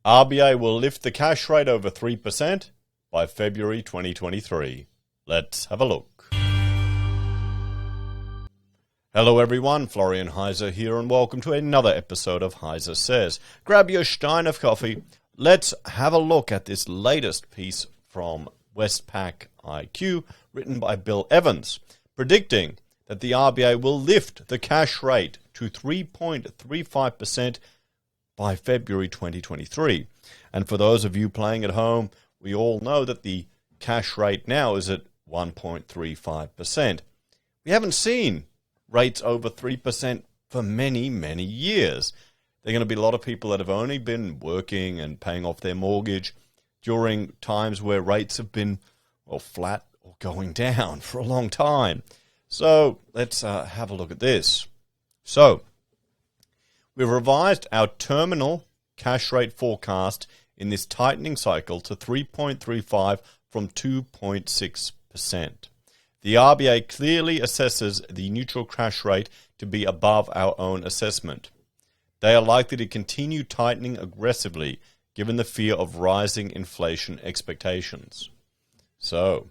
RBA will lift the cash rate over 3% by February 2023. Let's have a look. Hello everyone, Florian.Heise here, and welcome to another episode of HeiseSays. Grab your stein of coffee. Let's have a look at this latest piece from Westpac IQ, written by Bill Evans, predicting that the RBA will lift the cash rate to 3.35% by February 2023. And for those of you playing at home, we all know that the cash rate now is at 1.35%. We haven't seen rates over 3% for many, many years. There are going to be a lot of people that have only been working and paying off their mortgage during times where rates have been, well, flat or going down for a long time. So let's have a look at this. So we've revised our terminal cash rate forecast in this tightening cycle to 3.35 from 2.6%. The RBA clearly assesses the neutral cash rate to be above our own assessment. They are likely to continue tightening aggressively given the fear of rising inflation expectations. So,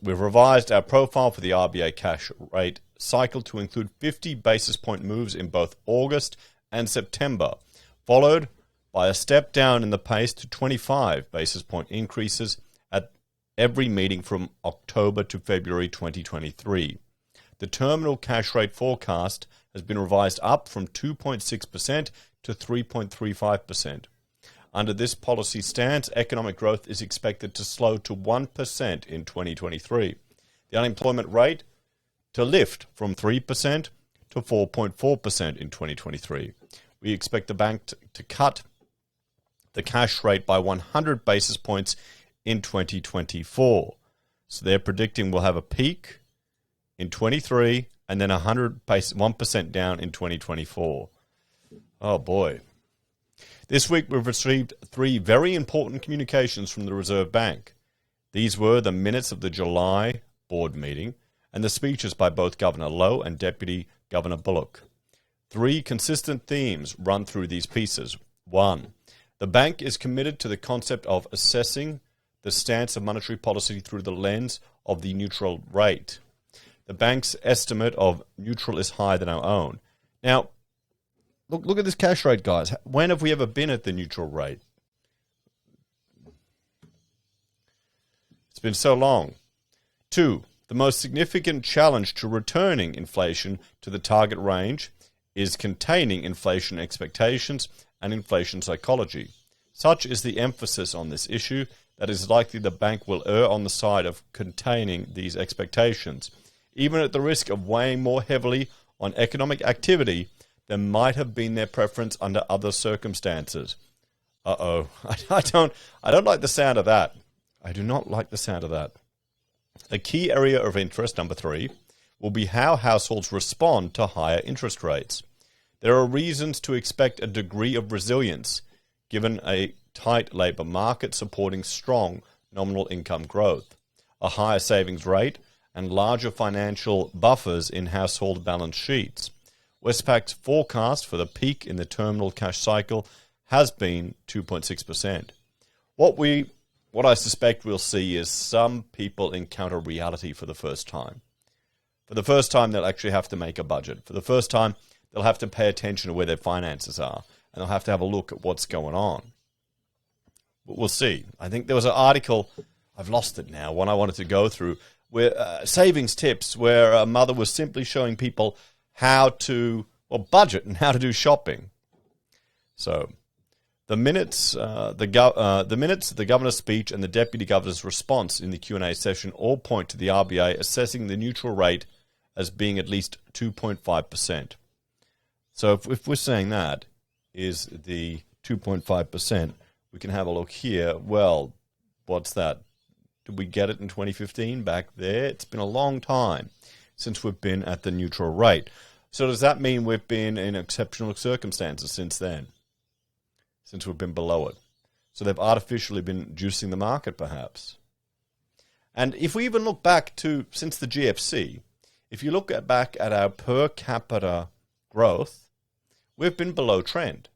we've revised our profile for the RBA cash rate cycle to include 50 basis point moves in both August and September, followed by a step down in the pace to 25 basis point increases at every meeting from October to February 2023. The terminal cash rate forecast has been revised up from 2.6% to 3.35%. Under this policy stance, economic growth is expected to slow to 1% in 2023. The unemployment rate to lift from 3% to 4.4% in 2023. We expect the bank to cut the cash rate by 100 basis points in 2024. So they're predicting we'll have a peak in 23 and then 1% down in 2024. Oh boy. This week we've received 3 very important communications from the Reserve Bank. These were the minutes of the July board meeting and the speeches by both Governor Lowe and Deputy Governor Bullock. 3 consistent themes run through these pieces. 1. The bank is committed to the concept of assessing the stance of monetary policy through the lens of the neutral rate. The bank's estimate of neutral is higher than our own. Now, look at this cash rate, guys. When have we ever been at the neutral rate? It's been so long. 2. The most significant challenge to returning inflation to the target range is containing inflation expectations and inflation psychology. Such is the emphasis on this issue that it is likely the bank will err on the side of containing these expectations, even at the risk of weighing more heavily on economic activity than might have been their preference under other circumstances. Uh-oh. I don't like the sound of that. I do not like the sound of that. A key area of interest, number 3, will be how households respond to higher interest rates. There are reasons to expect a degree of resilience, given a tight labour market supporting strong nominal income growth, a higher savings rate, and larger financial buffers in household balance sheets. Westpac's forecast for the peak in the terminal cash cycle has been 2.6%. What I suspect we'll see is some people encounter reality for the first time. For the first time, they'll actually have to make a budget. For the first time, they'll have to pay attention to where their finances are, and they'll have to have a look at what's going on. But we'll see. I think there was an article, I've lost it now, one I wanted to go through, where savings tips, where a mother was simply showing people how to budget and how to do shopping. So the minutes, the governor's speech, and the deputy governor's response in the Q&A session all point to the RBA assessing the neutral rate as being at least 2.5%. So if we're saying that is the 2.5%, we can have a look here. Well, what's that? Did we get it in 2015 back there? It's been a long time since we've been at the neutral rate. So does that mean we've been in exceptional circumstances since then? Since we've been below it? So they've artificially been juicing the market, perhaps. And if we even look back to, since the GFC, if you look back at our per capita growth, we've been below trend.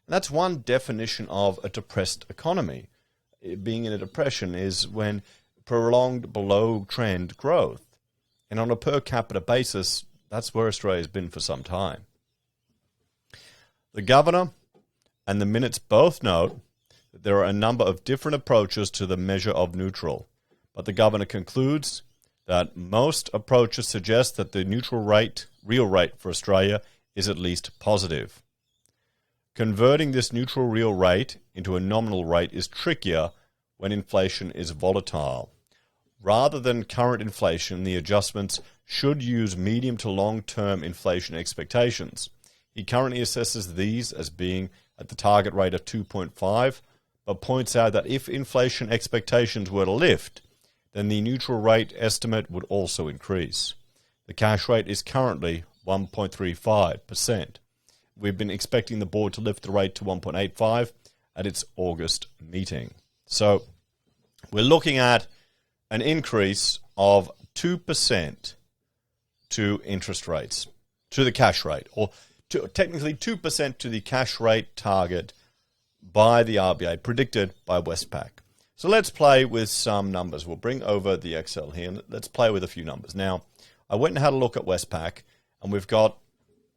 And that's one definition of a depressed economy. Being in a depression is when prolonged below-trend growth. And on a per capita basis, that's where Australia's been for some time. The Governor and the minutes both note that there are a number of different approaches to the measure of neutral, but the Governor concludes that most approaches suggest that the neutral rate, real rate for Australia, is at least positive. Converting this neutral real rate into a nominal rate is trickier when inflation is volatile. Rather than current inflation, the adjustments should use medium to long-term inflation expectations. He currently assesses these as being at the target rate of 2.5, but points out that if inflation expectations were to lift, then the neutral rate estimate would also increase. The cash rate is currently 1.35%. We've been expecting the board to lift the rate to 1.85 at its August meeting. So we're looking at an increase of 2% to interest rates, to the cash rate, or technically 2% to the cash rate target by the RBA, predicted by Westpac. So let's play with some numbers. We'll bring over the Excel here, and let's play with a few numbers. Now, I went and had a look at Westpac, and we've got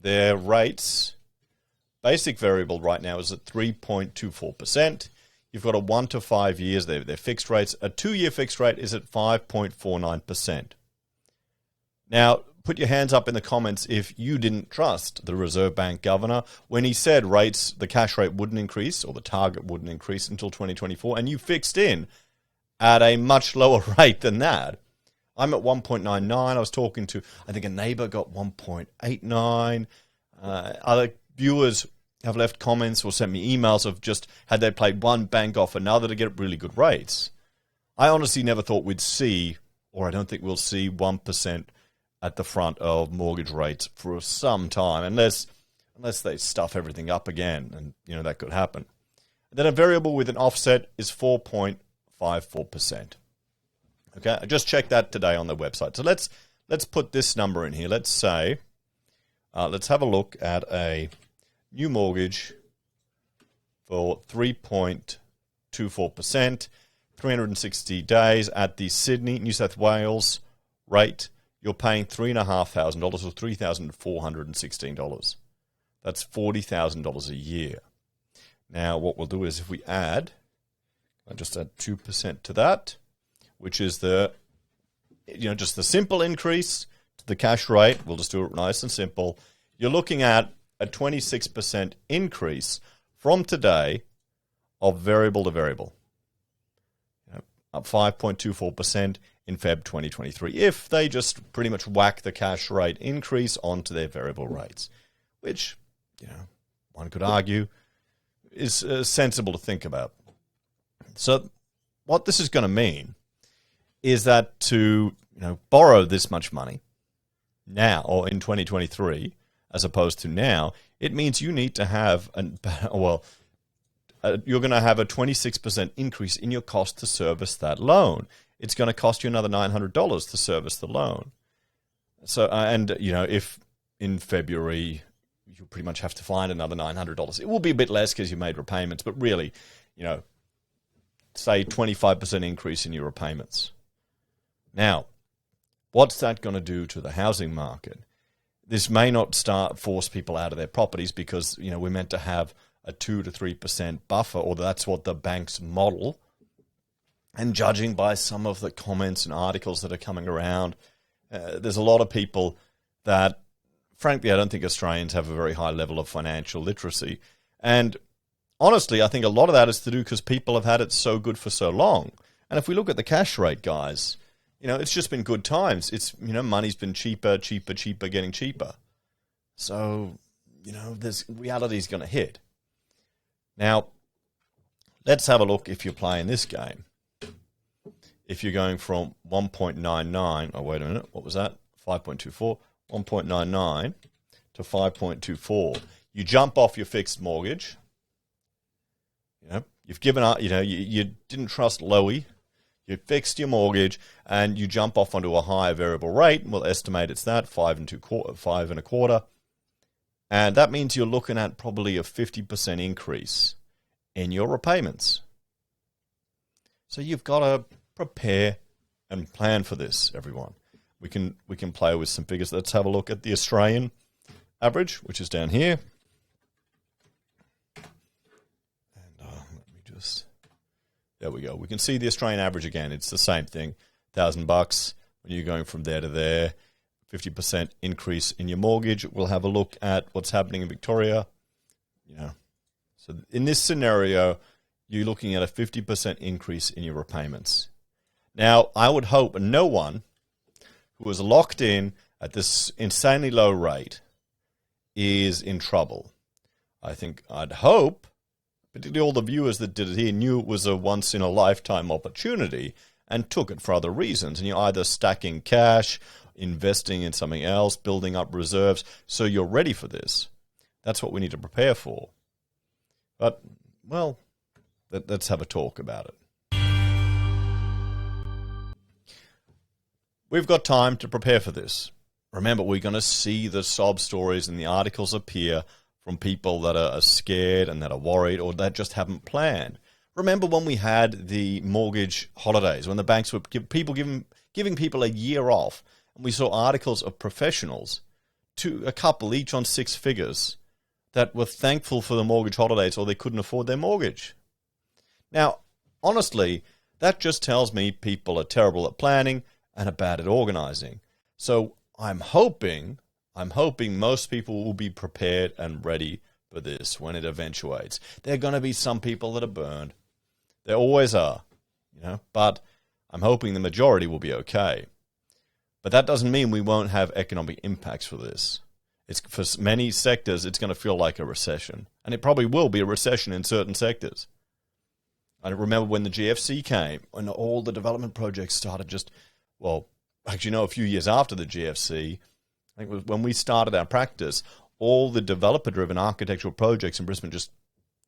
their rates. Basic variable right now is at 3.24%. You've got a 1 to 5 years, they're fixed rates. A 2-year fixed rate is at 5.49%. Now, put your hands up in the comments if you didn't trust the Reserve Bank governor when he said rates, the cash rate wouldn't increase, or the target wouldn't increase until 2024, and you fixed in at a much lower rate than that. I'm at 1.99. I was talking to, I think a neighbor got 1.89. Other viewers have left comments or sent me emails of just had they played one bank off another to get really good rates. I honestly never thought we'd see, or I don't think we'll see 1% at the front of mortgage rates for some time, unless they stuff everything up again, and that could happen. Then a variable with an offset is 4.54%. Okay, I just checked that today on the website. So let's put this number in here. Let's say, let's have a look at a new mortgage for 3.24%, 360 days at the Sydney, New South Wales rate. You're paying $3,500 or $3,416. That's $40,000 a year. Now, what we'll do is if we I'll just add 2% to that, which is just the simple increase to the cash rate. We'll just do it nice and simple. You're looking at a 26% increase from today of variable to variable, up 5.24% in Feb 2023, if they just pretty much whack the cash rate increase onto their variable rates, which, one could argue is sensible to think about. So what this is going to mean is that to borrow this much money now or in 2023 as opposed to now, it means you need to have you're going to have a 26% increase in your cost to service that loan. It's going to cost you another $900 to service the loan. So if in February you pretty much have to find another $900, it will be a bit less because you made repayments, but really, say 25% increase in your repayments. Now, what's that going to do to the housing market? This may not force people out of their properties because, we're meant to have a 2 to 3% buffer, or that's what the banks model. And judging by some of the comments and articles that are coming around, there's a lot of people that, frankly, I don't think Australians have a very high level of financial literacy. And honestly, I think a lot of that is to do because people have had it so good for so long. And if we look at the cash rate, guys, it's just been good times. It's, money's been cheaper, getting cheaper. So, reality's going to hit. Now, let's have a look if you're playing this game. If you're going from 1.99, oh, wait a minute, what was that? 5.24, 1.99 to 5.24. You jump off your fixed mortgage. You've given up, you didn't trust Lowy. You fixed your mortgage and you jump off onto a higher variable rate, and we'll estimate it's that, 5 1/4. And that means you're looking at probably a 50% increase in your repayments. So you've got to prepare and plan for this, everyone. We can play with some figures. Let's have a look at the Australian average, which is down here. And let me just... There we go. We can see the Australian average again. It's the same thing. $1,000 when you're going from there to there. 50% increase in your mortgage. We'll have a look at what's happening in Victoria. So in this scenario, you're looking at a 50% increase in your repayments. Now, I would hope no one who is locked in at this insanely low rate is in trouble. I'd hope, particularly all the viewers that did it here, knew it was a once-in-a-lifetime opportunity and took it for other reasons. And you're either stacking cash, investing in something else, building up reserves, so you're ready for this. That's what we need to prepare for. But, well, let's have a talk about it. We've got time to prepare for this. Remember, we're going to see the sob stories and the articles appear from people that are scared and that are worried or that just haven't planned. Remember when we had the mortgage holidays, when the banks were giving people a year off, and we saw articles of professionals, a couple each on 6 figures, that were thankful for the mortgage holidays or they couldn't afford their mortgage. Now, honestly, that just tells me people are terrible at planning and are bad at organizing. So I'm hoping most people will be prepared and ready for this when it eventuates. There are going to be some people that are burned. There always are, but I'm hoping the majority will be okay. But that doesn't mean we won't have economic impacts for this. For many sectors, it's going to feel like a recession. And it probably will be a recession in certain sectors. I remember when the GFC came, and all the development projects started a few years after the GFC, I think it was when we started our practice, all the developer-driven architectural projects in Brisbane just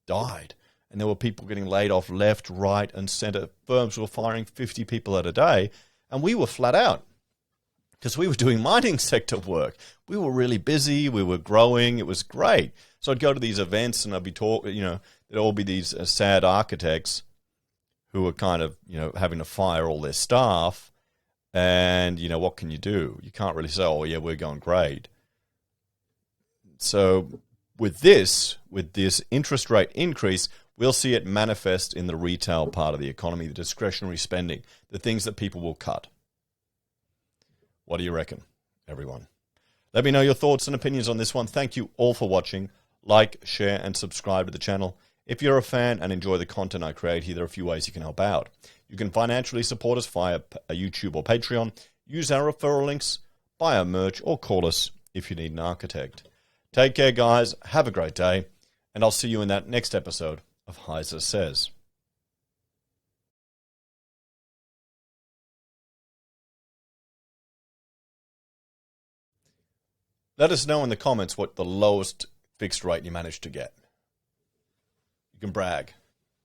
died. And there were people getting laid off left, right, and centre. Firms were firing 50 people at a day, and we were flat out because we were doing mining sector work. We were really busy. We were growing. It was great. So I'd go to these events, and I'd be there'd all be these sad architects who were kind of, having to fire all their staff. And, what can you do? You can't really say, oh, yeah, we're going great. So with this interest rate increase, we'll see it manifest in the retail part of the economy, the discretionary spending, the things that people will cut. What do you reckon, everyone? Let me know your thoughts and opinions on this one. Thank you all for watching. Like, share, and subscribe to the channel. If you're a fan and enjoy the content I create here, there are a few ways you can help out. You can financially support us via YouTube or Patreon, use our referral links, buy our merch, or call us if you need an architect. Take care, guys. Have a great day, and I'll see you in that next episode of HeiseSays. Let us know in the comments what the lowest fixed rate you managed to get. You can brag.